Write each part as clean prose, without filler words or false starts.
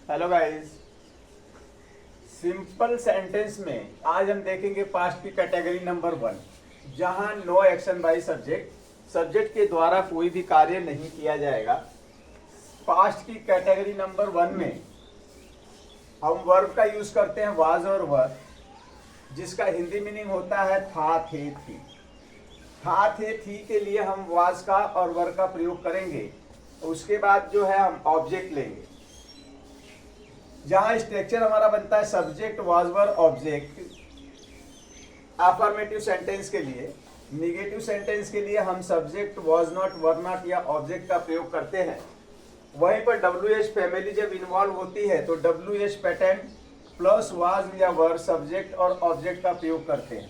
Hello guys. Simple sentence में आज हम देखेंगे पास्ट की कैटेगरी नंबर 1, जहां no action by subject, subject के द्वारा कोई भी कार्य नहीं किया जाएगा। पास्ट की कैटेगरी नंबर 1 में हम वर्ब का यूज करते हैं वाज और वर, जिसका हिंदी मीनिंग होता है था, थे, थी। था, थे, थी के लिए हम वाज का और वर का प्रयोग करेंगे। उसके बाद जो है हम ऑब्जेक्ट लेंगे, जहां स्ट्रक्चर हमारा बनता है subject was were object. Affirmative sentence के लिए, निगेटिव सेंटेंस के लिए हम subject was not, were not या ऑब्जेक्ट का प्रयोग करते हैं। वहीं पर WH फैमिली जब इन्वॉल्व होती है तो WH पैटर्न प्लस वाज या वर सब्जेक्ट और ऑब्जेक्ट का प्रयोग करते हैं।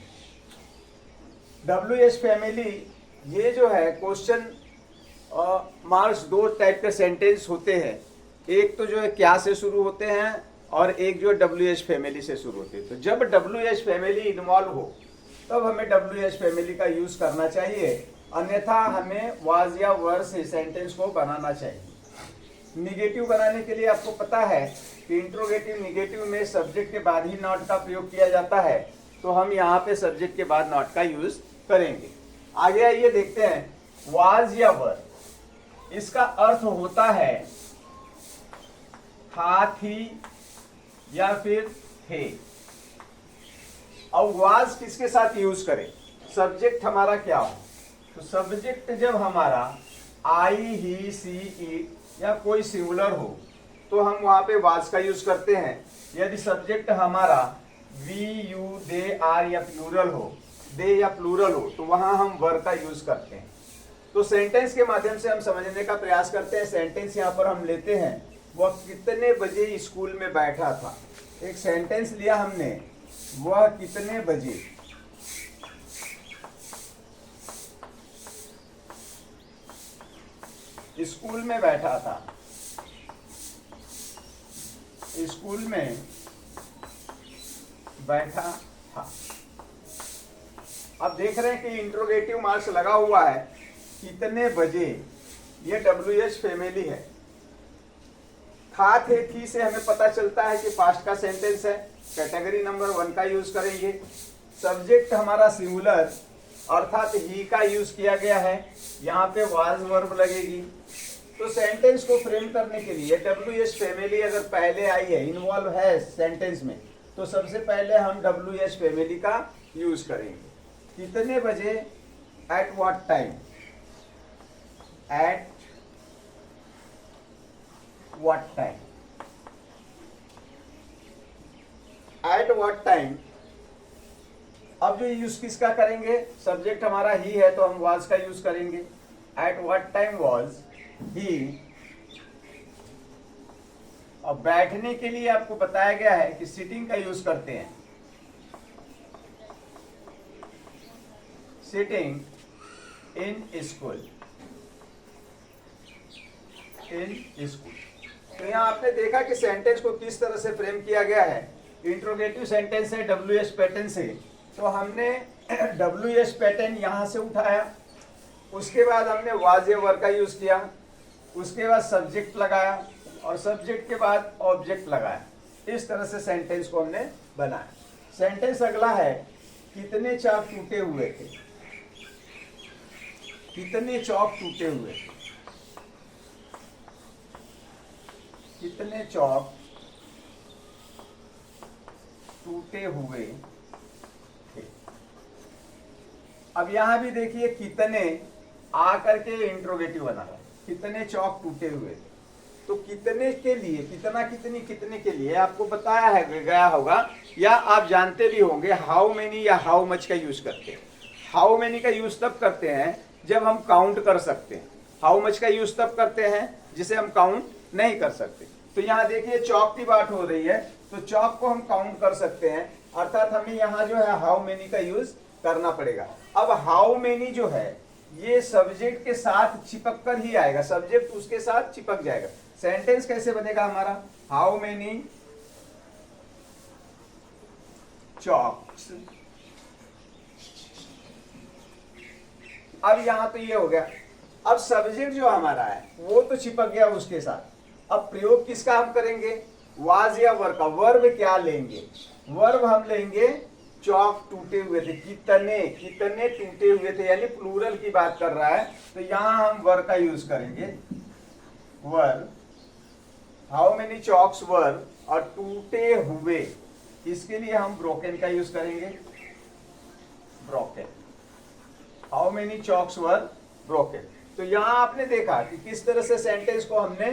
WH फैमिली ये जो है क्वेश्चन मार्क्स दो टाइप के सेंटेंस होते हैं। एक तो जो है क्या से शुरू होते हैं और एक जो WH फैमिली से शुरू होते हैं। तो जब WH फैमिली इन्वॉल्व हो तब हमें WH फैमिली का यूज करना चाहिए, अन्यथा हमें वाज या वर से सेंटेंस को बनाना चाहिए। निगेटिव बनाने के लिए आपको पता है कि इंट्रोगेटिव निगेटिव में सब्जेक्ट के बाद ही नॉट का प्रयोग किया जाता है, तो हम यहाँ पे सब्जेक्ट के बाद नॉट का यूज करेंगे। आगे आइए देखते हैं वाज या वर, इसका अर्थ होता है था, थी या फिर थे। अब वाज किसके साथ यूज करें? सब्जेक्ट हमारा क्या हो? तो सब्जेक्ट जब हमारा आई, ही, सी, इट या कोई सिंगुलर हो तो हम वहां पे वाज का यूज करते हैं। यदि सब्जेक्ट हमारा वी, यू, दे, आर या प्लूरल हो, दे या प्लूरल हो, तो वहां हम वर का यूज करते हैं। तो सेंटेंस के माध्यम से हम समझने का प्रयास करते हैं। सेंटेंस यहाँ पर हम लेते हैं, वह कितने बजे स्कूल में बैठा था। एक सेंटेंस लिया हमने, वह कितने बजे स्कूल में बैठा था। स्कूल में बैठा था। अब देख रहे हैं कि इंट्रोगेटिव मार्क्स लगा हुआ है कितने बजे, ये WH फैमिली है। था, थे, थी से हमें पता चलता है कि पास्ट का सेंटेंस है, कैटेगरी नंबर 1 का यूज करेंगे। सब्जेक्ट हमारा सिंगुलर अर्थात ही का यूज किया गया है, यहाँ पे वाज वर्ब लगेगी। तो सेंटेंस को फ्रेम करने के लिए WH फैमिली अगर पहले आई है, इन्वॉल्व है सेंटेंस में, तो सबसे पहले हम WH फैमिली का यूज करेंगे। कितने बजे, at what time, at what time, at what time. अब जो यूज किसका करेंगे? सब्जेक्ट हमारा ही है तो हम वाज का यूज करेंगे। At what time was he. अब बैठने के लिए आपको बताया गया है कि सिटिंग का यूज करते हैं। Sitting in school, in school. तो यहाँ आपने देखा कि सेंटेंस को किस तरह से फ्रेम किया गया है। इंट्रोगेटिव सेंटेंस है WH पैटर्न से, तो हमने WH पैटर्न यहाँ से उठाया, उसके बाद हमने वाज या वर का यूज किया, उसके बाद सब्जेक्ट लगाया और सब्जेक्ट के बाद ऑब्जेक्ट लगाया। इस तरह से सेंटेंस को हमने बनाया। सेंटेंस अगला है कितने चाक टूटे हुए थे। कितने चौक टूटे हुए थे। कितने चौक टूटे हुए थे। अब यहां भी देखिए कितने आकर के इंट्रोगेटिव बना रहा है, कितने चौक टूटे हुए थे। तो कितने के लिए, कितना, कितनी, कितने के लिए आपको बताया है गया होगा या आप जानते भी होंगे हाउ मेनी या हाउ मच का यूज करते हैं। हाउ मेनी का यूज तब करते हैं जब हम काउंट कर सकते हैं। हाउ मच का यूज तब करते हैं जिसे हम काउंट नहीं कर सकते। तो यहाँ देखिए चौक की बात हो रही है, तो चौक को हम काउंट कर सकते हैं, अर्थात हमें यहाँ जो है हाउ मेनी का यूज करना पड़ेगा। अब हाउ मेनी जो है ये सब्जेक्ट के साथ चिपक कर ही आएगा, सब्जेक्ट उसके साथ चिपक जाएगा। सेंटेंस कैसे बनेगा हमारा? How many chalks. अब यहां तो ये हो गया। अब सब्जेक्ट जो हमारा है वो तो चिपक गया उसके साथ। अब प्रयोग किसका हम करेंगे? वाज या वर का वर्ब क्या लेंगे? वर्ब हम लेंगे चौक टूटे हुए थे, कितने कितने टूटे हुए थे, यानी प्लूरल की बात कर रहा है, तो यहां हम वर का यूज करेंगे। वर, हाउ मेनी चॉक्स वर, और टूटे हुए, इसके लिए हम ब्रोकन का यूज करेंगे, broken. How many chalks were broken. तो यहां आपने देखा कि किस तरह से सेंटेंस को हमने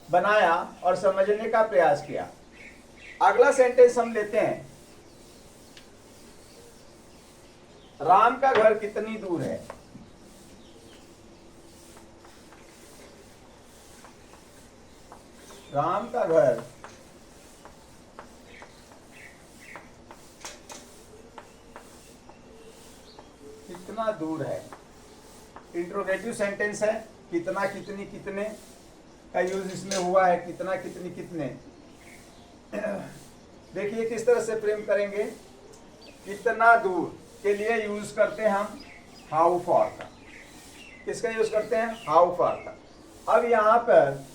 बनाया और समझने का प्रयास किया। अगला सेंटेंस हम लेते हैं, राम का घर कितनी दूर है? राम का घर कितना दूर है? इंट्रोगेटिव सेंटेंस है, कितना कितनी कितने का यूज इसमें हुआ है, कितना कितनी कितने। देखिए किस तरह से फ्रेम करेंगे। कितना दूर के लिए यूज करते हैं हम हाउ फॉर का। किसका यूज करते हैं? हाउ फॉर का। अब यहां पर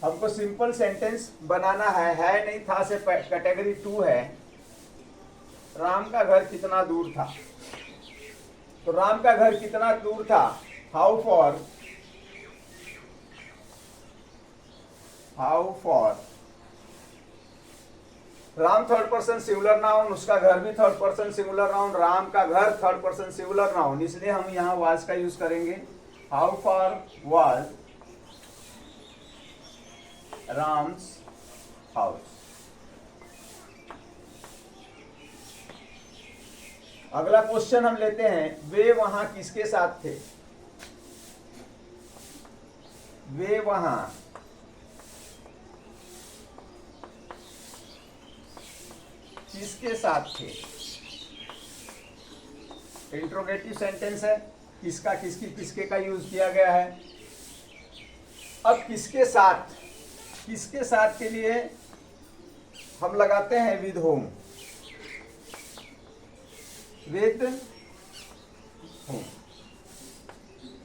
हमको सिंपल सेंटेंस बनाना है नहीं था से कैटेगरी 2 है। राम का घर कितना दूर था? तो राम का घर कितना दूर था, how for, how for. Ram third person singular noun, उसका घर भी third person singular noun, Ram का घर थर्ड पर्सन सिंगुलर नाउन, इसलिए हम यहां वाज का यूज करेंगे। How for was Ram's house. अगला क्वेश्चन हम लेते हैं, वे वहां किसके साथ थे? वे वहां किसके साथ थे? इंट्रोगेटिव सेंटेंस है, किसका किसकी किसके का यूज किया गया है। अब किसके साथ, किसके साथ के लिए हम लगाते हैं with home, with home.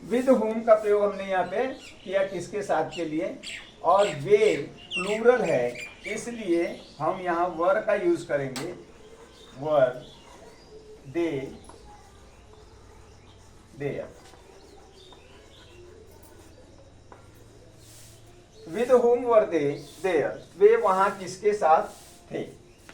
With home का प्रयोग हमने यहाँ पे किया किसके साथ के लिए, और वे प्लूरल है, इसलिए हम यहाँ वर का यूज करेंगे, where, they, there. With home where they there, वे वहां किसके साथ थे।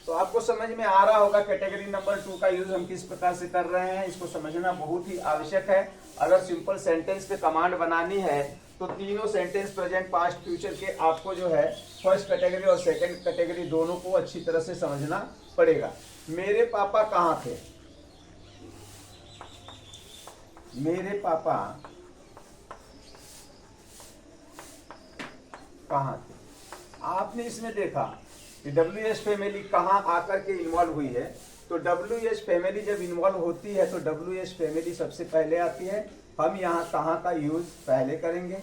तो आपको समझ में आ रहा होगा कैटेगरी नंबर 2 का यूज हम किस प्रकार से कर रहे हैं। इसको समझना बहुत ही आवश्यक है। अगर सिंपल सेंटेंस पे कमांड बनानी है तो तीनों सेंटेंस प्रेजेंट पास्ट फ्यूचर के आपको जो है फर्स्ट कैटेगरी और सेकंड कैटेगरी दोनों को अच्छी तरह से समझना पड़ेगा। मेरे पापा कहाँ थे? मेरे पापा कहाँ थे? आपने इसमें देखा कि WH फैमिली कहाँ आकर के इन्वॉल्व हुई है। तो WH फैमिली जब इन्वॉल्व होती है तो WH फैमिली सबसे पहले आती है। हम यहाँ कहाँ का यूज पहले करेंगे,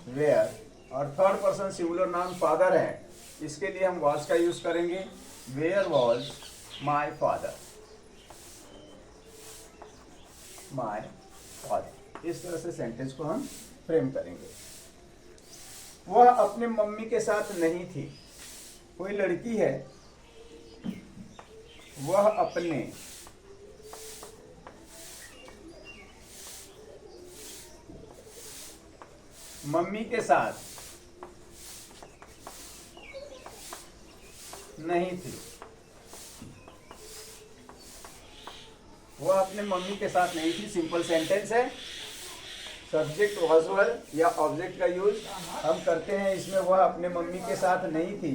वेयर, और third person singular noun father है, इसके लिए हम वॉज का यूज करेंगे, where was my father, my father. इस तरह से सेंटेंस को हम फ्रेम करेंगे। वह अपने मम्मी के साथ नहीं थी। कोई लड़की है, वह अपने मम्मी के साथ नहीं थी। वह अपने मम्मी के साथ नहीं थी, सिंपल सेंटेंस है। सब्जेक्ट वाज या ऑब्जेक्ट का यूज हम करते हैं इसमें। वह अपने मम्मी के साथ नहीं थी,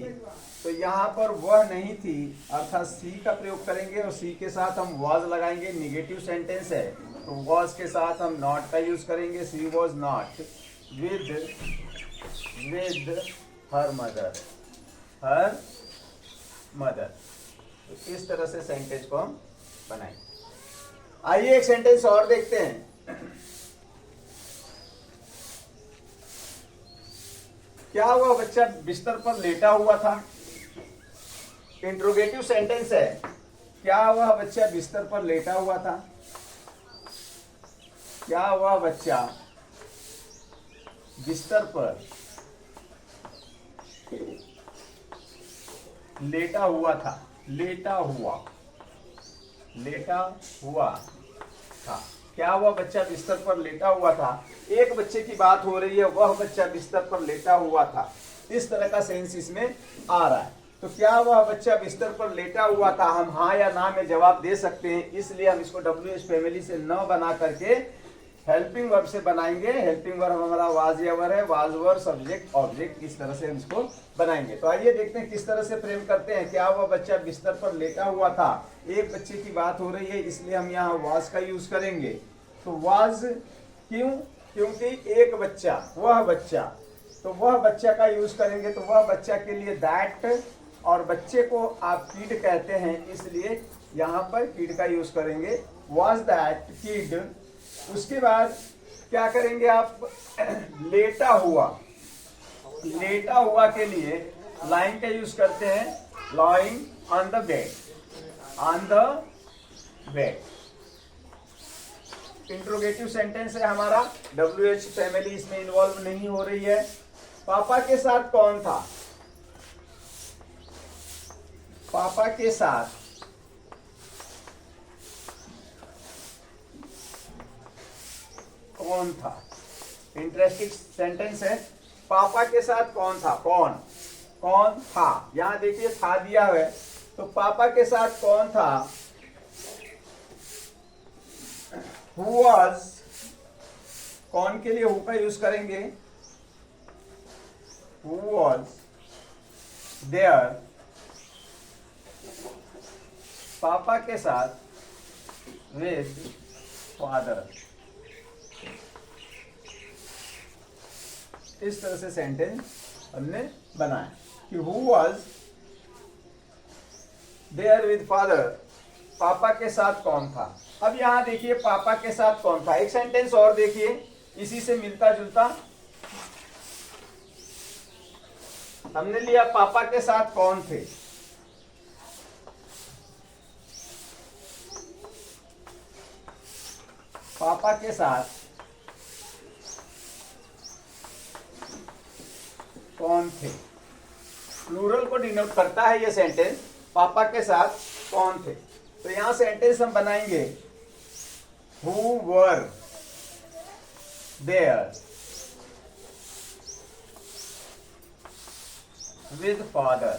तो यहाँ पर वह नहीं थी अर्थात सी का प्रयोग करेंगे और सी के साथ हम वाज लगाएंगे। निगेटिव सेंटेंस है तो वाज के साथ हम नॉट का यूज करेंगे। She was not with her mother, her mother. तो इस तरह से सेंटेंस को हम बनाएंगे। आइए एक सेंटेंस और देखते हैं। क्या हुआ, बच्चा बिस्तर पर लेटा हुआ था। इंट्रोगेटिव सेंटेंस है, क्या वह बच्चा बिस्तर पर लेटा हुआ था। क्या वह बच्चा बिस्तर पर लेटा हुआ था, लेटा हुआ था। क्या हुआ? बच्चा बिस्तर पर लेटा हुआ था। एक बच्चे की बात हो रही है, वह बच्चा बिस्तर पर लेटा हुआ था। इस तरह का सेंस इसमें आ रहा है। तो क्या वह बच्चा बिस्तर पर लेटा हुआ था, हम हाँ या ना में जवाब दे सकते हैं, इसलिए हम इसको WH फैमिली से न बना करके हेल्पिंग वर्ब से बनाएंगे। हेल्पिंग वर्ब हमारा वाज या वर है, वाज वर सब्जेक्ट ऑब्जेक्ट, इस तरह से हम इसको बनाएंगे। तो आइए देखते हैं किस तरह से फ्रेम करते हैं। क्या वह बच्चा बिस्तर पर लेटा हुआ था, एक बच्चे की बात हो रही है, इसलिए हम यहाँ वाज का यूज करेंगे। तो वाज क्यों? क्योंकि एक बच्चा, वह बच्चा, तो वह बच्चा का यूज करेंगे। तो वह बच्चा के लिए दैट, और बच्चे को आप किड कहते हैं, इसलिए यहाँ पर किड का यूज करेंगे। Was that kid. उसके बाद क्या करेंगे आप? लेटा हुआ, लेटा हुआ के लिए लाइन का यूज करते हैं, line on the bed, on the bed. Interrogative sentence है हमारा, WH फैमिली इसमें इन्वॉल्व नहीं हो रही है। पापा के साथ कौन था? पापा के साथ कौन था? इंटरेस्टिंग सेंटेंस है। पापा के साथ कौन था? कौन कौन था? यहां देखिए था दिया है, तो पापा के साथ कौन था? Who was, कौन के लिए हु का यूज करेंगे? Who was there, पापा के साथ with father। इस तरह से सेंटेंस हमने बनाया कि who was there with father, पापा के साथ कौन था। अब यहां देखिए पापा के साथ कौन था। एक सेंटेंस और देखिए इसी से मिलता जुलता, हमने लिया पापा के साथ कौन थे। पापा के साथ कौन थे, प्लूरल को डिनोट करता है ये सेंटेंस। पापा के साथ कौन थे, तो यहां सेंटेंस हम बनाएंगे Who were there with father।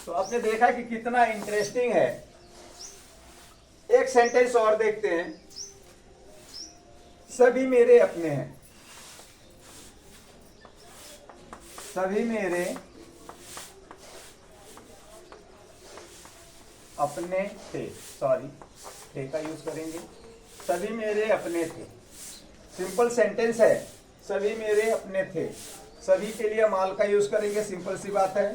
तो आपने देखा कि कितना इंटरेस्टिंग है। एक सेंटेंस और देखते हैं, सभी मेरे अपने हैं, सभी मेरे अपने थे, सॉरी थे का यूज करेंगे, सभी मेरे अपने थे। सिंपल सेंटेंस है, सभी मेरे अपने थे। सभी के लिए माल का यूज करेंगे, सिंपल सी बात है।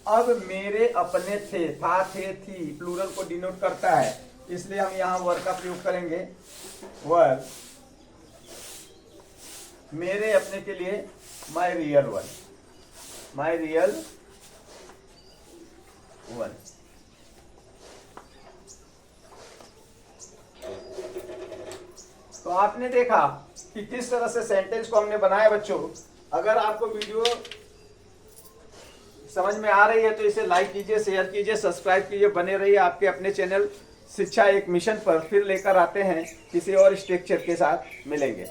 अब मेरे अपने थे, था, थे, थी, प्लूरल को डिनोट करता है, इसलिए हम यहां वर का प्रयोग करेंगे। वर, मेरे अपने के लिए my real one, my real one. तो आपने देखा कि किस तरह से सेंटेंस को हमने बनाया। बच्चों, अगर आपको वीडियो समझ में आ रही है तो इसे लाइक कीजिए, शेयर कीजिए, सब्सक्राइब कीजिए, बने रहिए आपके अपने चैनल शिक्षा एक मिशन पर। फिर लेकर आते हैं किसी और स्ट्रक्चर के साथ, मिलेंगे।